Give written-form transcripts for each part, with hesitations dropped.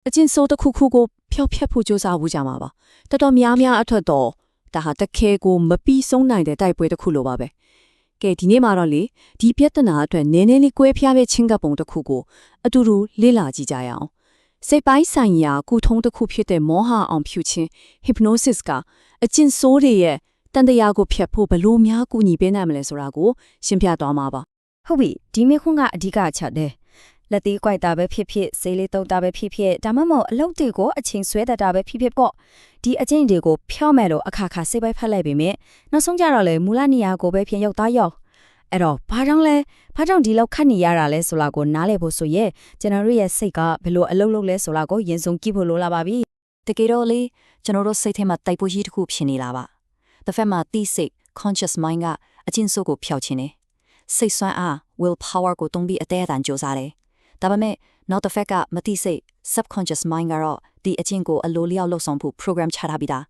အကျဉ်ဆိုးတစ်ခုခုကိုဖျောက်ဖျက်ဖို့ကြိုးစားဖို့ကြမှာပါတော်တော်များများအထက်တော့ဒါဟာတခဲကိုမပြီးဆုံးနိုင်တဲ့တိုက်ပွဲတစ်ခုလိုပါပဲကဲဒီနေ့မှာတော့လေဒီပြဿနာအတွက်နည်းနည်းလေးကွဲပြားတဲ့ချင်းကပ်ပုံတစ်ခုကိုအတူတူလေ့လာကြည့်ကြရအောင်စိတ်ပိုင်းဆိုင်ရာကုထုံးတစ်ခုဖြစ်တဲ့မောဟအောင်ဖြူခြင်း hypnosis ကအကျဉ်ဆိုးတွေရဲ့တန်တရားကိုဖျက်ဖို့ဘလို့များကူညီပေးနိုင်မလဲဆိုတာကိုရှင်းပြသွားမှာပါဟုတ်ပြီဒီမေခွန်းကအဓိကအချက်တယ်လက်သေးကြိုက်တာပဲဖြစ်ဖြစ်ဆေးလေးတုံးတာပဲဖြစ်ဖြစ်ဒါမှမဟုတ်အလုပ်တွေကိုအချိန်ဆွဲတတ်တာပဲဖြစ်ဖြစ်ပေါ့ဒီအကျင့်တွေကိုဖျောက်မယ်လို့အခါခါစိတ်ပိုင်းဖက်လိုက်ပေမဲ့နောက်ဆုံးကြတော့လေမူလနေရာကိုပဲပြန်ရောက်သားရောက်အဲ့တော့ဘာကြောင့်ဒီလောက်ခတ်နေရတာလဲဆိုတာကိုနားလည်ဖို့ဆိုရဲကျွန်တော်တို့ရဲ့စိတ်ကဘယ်လိုအလုပ်လုပ်လဲဆိုတာကိုရင်ဆုံးကြည့်ဖို့လိုလာပါပြီတကယ်တော့လေကျွန်တော်တို့စိတ်ထဲမှာတိုက်ပွဲကြီးတစ်ခုဖြစ်နေလာပါတစ်ဖက်မှာသိစိတ် conscious mind ကအကျဉ်ဆိုးကိုဖျောက်ခြင်းနဲ့စိတ်ဆွမ်းအား will power ကိုတုံးပြီးအသေးအတန်ကြိုးစားတယ်ဒါပေမဲ့နောက်တစ်ဖက်ကမသိစိတ် subconscious mind ကတော့ဒီအကျင့်ကိုအလိုလျောက်လှုပ်ဆောင်ဖို့ program ချထားပြီးသား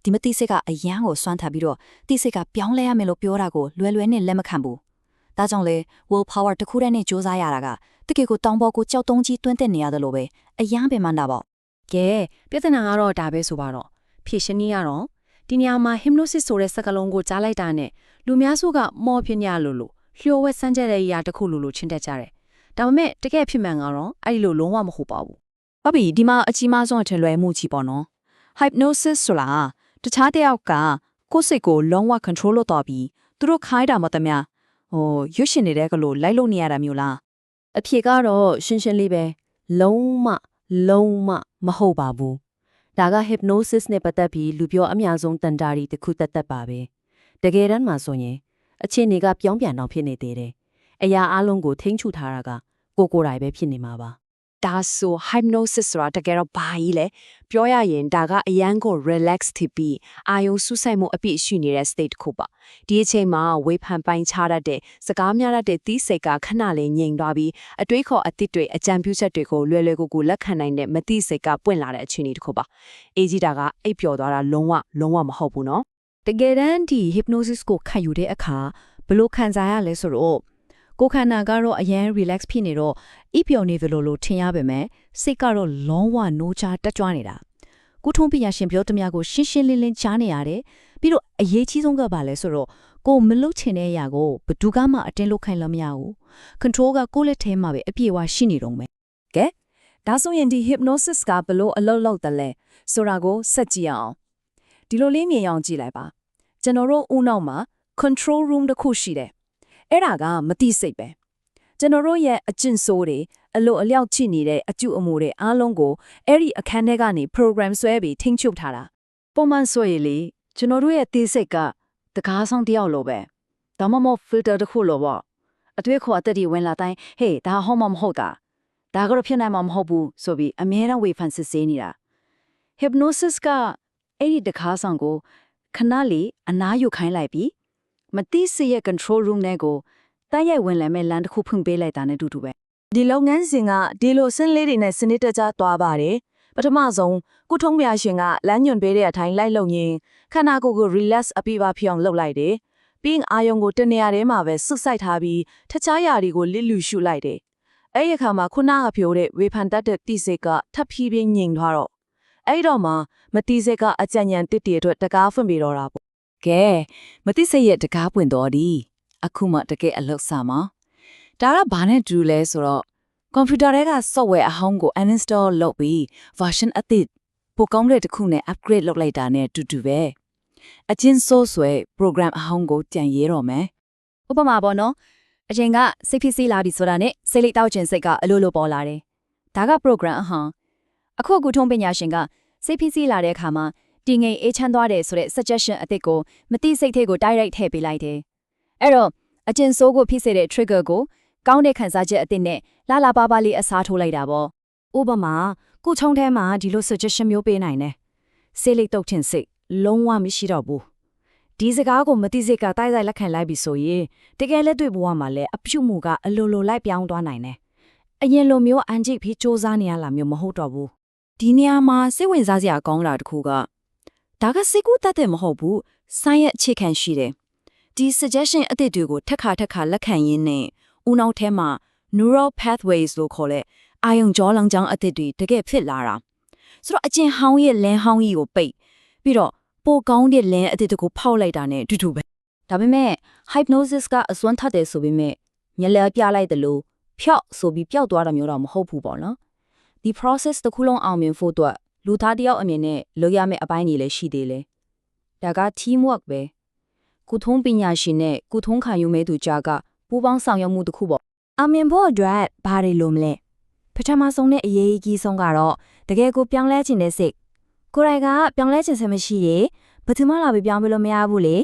ဒီမသိစိတ်ကအယမ်းကိုစွမ်းထားပြီးတော့သိစိတ်ကပြောင်းလဲရမယ်လို့ပြောတာကိုလွယ်လွယ်နဲ့လက်မခံဘူးဒါကြောင့်လေ will power တစ်ခုတည်းနဲ့ကြိုးစားရတာကတကယ်ကိုတောင်းပေါ်ကိုကြောက်တုံးကြီးတွန်းတက်နေရတယ်လို့ပဲအယမ်းပင်မှန်တာပေါ့ကဲပြဿနာကတော့ဒါပဲဆိုပါတော့ဖြည့်ရှင်းနည်းကတော့ဒီနေရာမှာ hypnosis ဆိုတဲ့စကားလုံးကိုကြားလိုက်တာနဲ့လူများစုကမော်ပြညာလို့လျှို့ဝှက်စမ်းကြတဲ့အရာတစ်ခုလို့ချင်းတက်ကြတယ်ဒါပေမဲ့တကယ်ဖြစ်မှန်ကတော့အဲ့ဒီလိုလုံးဝမဟုတ်ပါဘူးဟုတ်ပြီဒီမှာအကြီးမားဆုံးအထင်လွယ်မှုကြီးပေါ့နော် hypnosis ဆိုတာတခြားတစ်ယောက်ကကိုယ်စိတ်ကိုလုံးဝ control လုပ်တော့ပြီးသူတို့ခိုင်းတာမှတမရွတ်ရှင်နေတဲ့ကလို့လိုက်လို့နေရတာမျိုးလားအဖြေကတော့ရှင်းရှင်းလေးပဲလုံးဝမဟုတ်ပါဘူးဒါက hypnosis နဲ့ပတ်သက်ပြီးလူပြောအများဆုံးတန်တာရီတစ်ခုသက်ပါပဲတကယ်တမ်းမှာဆိုရင်အခြေအနေကပြောင်းပြန်တော့ဖြစ်နေသေးတယ်အရာအလုံးကိုထိန်းချုပ်ထားတာကကိုယ်တိုင်ပဲဖြစ်နေမှာပါဒါဆို hypnosis ဆိုတာတကယ်တော့ဘာကြီးလဲပြောရရင်ဒါကအရန်ကို relax ဖြစ်ပြီးအာယုံစူးစိုက်မှုအပြည့်ရှိနေတဲ့ state တစ်ခုပါဒီအချိန်မှာဝေဖန်ပိုင်းချတတ်တဲ့စကားများတတ်တဲ့သီးစိတ်ကခဏလေးငြိမ်သွားပြီးအတွေးခေါ်အသစ်တွေအကြံပြုချက်တွေကိုလွယ်လွယ်ကူကူလက်ခံနိုင်တဲ့မသိစိတ်ကပွင့်လာတဲ့အခြေအနေတစ်ခုပါအေးကြီးတာကအိပ်ပျော်သွားတာလုံးဝမဟုတ်ဘူးနော်တကယ်တမ်းဒီ hypnosis ကိုခံယူတဲ့အခါဘယ်လိုခံစားရလဲဆိုတော့ကိုယ်ခန္ဓာကတော့အရင် relax ဖြစ်နေတော့အိပ်ပျော်နေသလိုထင်ရပါမယ်စိတ်ကတော့လုံးဝနိုးချတက်ကြွနေတာကုထုံးပညာရှင်ပြောသမျှကိုရှင်းရှင်းလင်းလင်းကြားနေရတယ်ပြီးတော့အရေးကြီးဆုံးကပါလဲဆိုတော့ကိုမလုတ်ချင်တဲ့အရာကိုဘယ်သူကမှအတင်းလုတ်ခိုင်းလို့မရဘူး control ကကိုယ့်လက်ထဲမှာပဲအပြည့်အဝရှိနေတော့မယ်ကဲဒါဆိုရင်ဒီ hypnosis ကဘလို့အလုပ်လုပ်တယ်လဲဆိုတာကိုစက်ကြည့်အောင်ဒီလိုလေးမြင်အောင်ကြည့်လိုက်ပါကျွန်တော်တို့ဦးနောက်မှာ control room တစ်ခုရှိတယ်အဲ့ဒါကမတိစိတ်ပဲကျွန်တော်တို့ရဲ့အကျင့်ဆိုးတွေအလိုအလျောက်ချိနေတဲ့အကျုအမူတွေအားလုံးကိုအဲ့ဒီအခန်းထဲကနေ program ဆွဲပြီးထိန်းချုပ်ထားတာပုံမှန်ဆိုရင်လေကျွန်တော်တို့ရဲ့သိစိတ်ကတကားဆောင်တယောက်လိုပဲဒါမှမဟုတ် filter တစ်ခုလိုပေါ့အတွေ့ခေါ်အသက်တွေဝင်လာတိုင်းဟေးဒါဟောမမဟုတ်တာဒါကတော့ဖြစ်နိုင်မှာမဟုတ်ဘူးဆိုပြီးအမြဲတမ်းဝေဖန်စစ်ဆေးနေတာ hypnosis ကအဲ့ဒီတကားဆောင်ကိုခဏလေးအနားယူခိုင်းလိုက်ပြီးမတိစိတ်ရဲ့ control room နဲ့ကိုတိုက်ရိုက်ဝင်လာမဲ့လမ်းတစ်ခုဖွင့်ပေးလိုက်တာနဲ့တူတူပဲဒီလုပ်ငန်းစဉ်ကဒီလိုစင်းလေးတွေနဲ့စနစ်တကျသွားပါတယ်ပထမဆုံးကုထုံးပြရှင်ကလမ်းညွန်ပေးတဲ့အထိုင်လိုက်လုံရင်ခန္ဓာကိုယ်ကို relax အပြည့်ပါဖြစ်အောင်လုပ်လိုက်တယ်ပြီးအာယုံကိုတနေရာထဲမှာပဲစွတ်စိုက်ထားပြီးတခြားຢာတွေကိုလစ်လူရှုလိုက်တယ်အဲ့ဒီအခါမှာခုနကပြောတဲ့ဝေဖန်တတ်တဲ့တိစိတ်ကထပ်ဖြည်းဖြည်းငြိမ်သွားတော့အဲ့တော့မှမတိစိတ်ကအကြံဉာဏ်တစ်တည်းအတွက်တကားဖွင့်ပေးတော့တာပေါ့ကဲမတိစိတ်ရဲ့တကားပွင့်တော်ဒီအခုမှတကယ်အလုပ်စမှာဒါကဘာနဲ့တူလဲဆိုတော့ကွန်ပျူတာထဲက software အဟောင်းကို uninstall လုပ်ပြီး version အသစ်ပိုကောင်းတဲ့တစ်ခုနဲ့ upgrade လုပ်လိုက်တာနဲ့တူတူပဲအချင်းဆိုးဆွဲ program အဟောင်းကိုကြံရဲတော့မယ်ဥပမာပေါ့နော်အချိန်ကစိတ်ဖြစ်စီလာပြီဆိုတာနဲ့စိတ်လိတောက်ခြင်းစိတ်ကအလိုလိုပေါ်လာတယ်ဒါက program အဟောင်းအခုထုံးပညာရှင်ကစိတ်ဖြစ်စီလာတဲ့အခါမှာတည်ငြိမ်အေးချမ်းသွားတယ်ဆိုတဲ့ suggestion အသစ်ကိုမတိစိတ်ထဲကို direct ထည့်ပေးလိုက်တယ်အဲ့တော့အကျဉ်ဆိုးကိုဖြစ်စေတဲ့ trigger ကိုကောင်းတဲ့ခံစားချက်အသစ်နဲ့လာပါပါလေးအစားထိုးလိုက်တာပေါ့ဥပမာကိုချုံထဲမှာဒီလို suggestion မျိုးပေးနိုင်တယ်စိတ်လိတုတ်ထင်စိတ်လုံးဝမရှိတော့ဘူးဒီစကားကိုမတိစိတ်ကတိုက်ဆိုင်လက်ခံလိုက်ပြီဆိုရင်တကယ်လက်တွေ့ဘဝမှာလည်းအပြုမှုကအလိုလိုလိုက်ပြောင်းသွားနိုင်တယ်အရင်လိုမျိုးအန်ဂျိပြီးစူးစမ်းနေရလာမျိုးမဟုတ်တော့ဘူးဒီနေရာမှာစိတ်ဝင်စားစရာကောင်းတာတစ်ခုကဒါကစိတ်ကူးတတ်တဲ့မဟုတ်ဘူးဆိုင်းရဲ့အခြေခံရှိတယ်ဒီ suggestion အသစ်တွေကိုထက်ခါလက်ခံရင်းနဲ့ဦးနှောက်ထဲမှာ neural pathways လို့ခေါ်တဲ့ အာယုံကြောလောင်ကြောင်းအသစ်တွေတကယ်ဖြစ်လာတာဆိုတော့အကျင်ဟောင်းရဲ့လင်းဟောင်းကြီးကိုပိတ်ပြီးတော့ပိုကောင်းတဲ့လင်းအသစ်တကူဖောက်လိုက်တာနဲ့အတူတူပဲဒါပေမဲ့ hypnosis ကအစွမ်းထက်တယ်ဆိုပေမဲ့မျက်လဲပြလိုက်တယ်လို့ဖျောက်ဆိုပြီးပျောက်သွားတာမျိုးတော့မဟုတ်ဘူးပေါ့နော်ဒီ process တစ်ခုလုံးအောင်မြင်ဖို့အတွက်လူသားတယောက်အမြင်နဲ့လုပ်ရမယ့်အပိုင်းကြီးလည်းရှိသေးတယ်ဒါက teamwork ပဲကုထုံးပညာရှင်နဲ့ကုထုံးခံယူမဲ့သူကြားကပူးပေါင်းဆောင်ရွက်မှုတစ်ခုပေါ့အမြင်ဖို့အတွက်ဘာတွေလိုမလဲပထမဆုံးနဲ့အရေးကြီးဆုံးကတော့တကယ်ကိုပြောင်းလဲခြင်းတဲ့စိတ်ကိုယ်တိုင်ကပြောင်းလဲခြင်းစမရှိရေဘယ်သူမှလာပြီးပြောင်းပြလို့မရဘူးလေ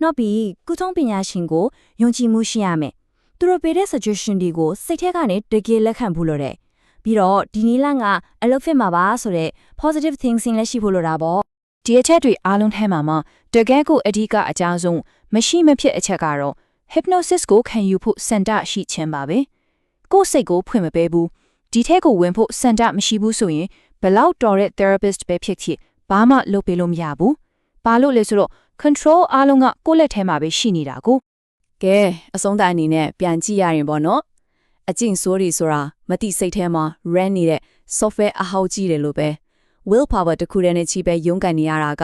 နောက်ပြီးကုထုံးပညာရှင်ကိုယုံကြည်မှုရှိရမယ်သူတို့ပေးတဲ့ suggestion တွေကိုစိတ်ထဲကနေတကယ်လက်ခံဖို့လိုတယ်ပြီးတော့ဒီနည်းလမ်းကအလုပ်ဖြစ်မှာပါဆိုတော့ positive thinking လည်းရှိဖို့လိုတာပေါ့ဒီအချက်တွေအားလုံးထဲမှာမှတကယ်ကိုအဓိကအကြောင်းဆုံးမရှိမဖြစ်အချက်ကတော့ hypnosis ကိုခံယူဖို့စန္ဒရှိခြင်းပါပဲကိုယ်စိတ်ကိုဖွင့်မပေးဘူးဒီထဲကိုဝင်ဖို့စန္ဒမရှိဘူးဆိုရင်ဘလောက်တော်တဲ့ therapist ပဲဖြစ်ဖြစ်ဘာမှလုပ်ပေးလို့မရဘူးဘာလို့လဲဆိုတော့ control အားလုံးကကိုယ့်လက်ထဲမှာပဲရှိနေတာကိုကဲအဆုံးတိုင်းအနေနဲ့ပြန်ကြည့်ရရင်ပေါ့နော်အကျင့်ဆိုးတွေဆိုတာမတိစိတ်ထဲမှာ run နေတဲ့ software အဟောက်ကြီးတယ်လို့ပဲ will power တခုတည်းနဲ့ချီပဲရုန်းကန်နေရတာက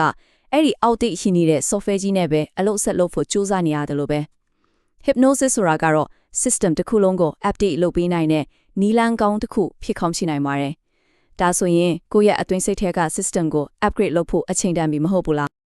အဲ့ဒီအောက်တိတ်ရှိနေတဲ့ software ကြီးနဲ့ပဲအလုပ်ဆက်လုပ်ဖို့စူးစမ်းနေရတယ်လို့ပဲ hypnosis ဆိုတာကတော့ system တစ်ခုလုံးကို update လုပ်ပေးနိုင်တဲ့နီလန်းကောင်းတစ်ခုဖြစ်ကောင်းရှိနိုင်ပါတယ်ဒါဆိုရင်ကိုယ့်ရဲ့အတွင်းစိတ်ထဲက system ကို upgrade လုပ်ဖို့အချိန်တန်ပြီမဟုတ်ဘူးလား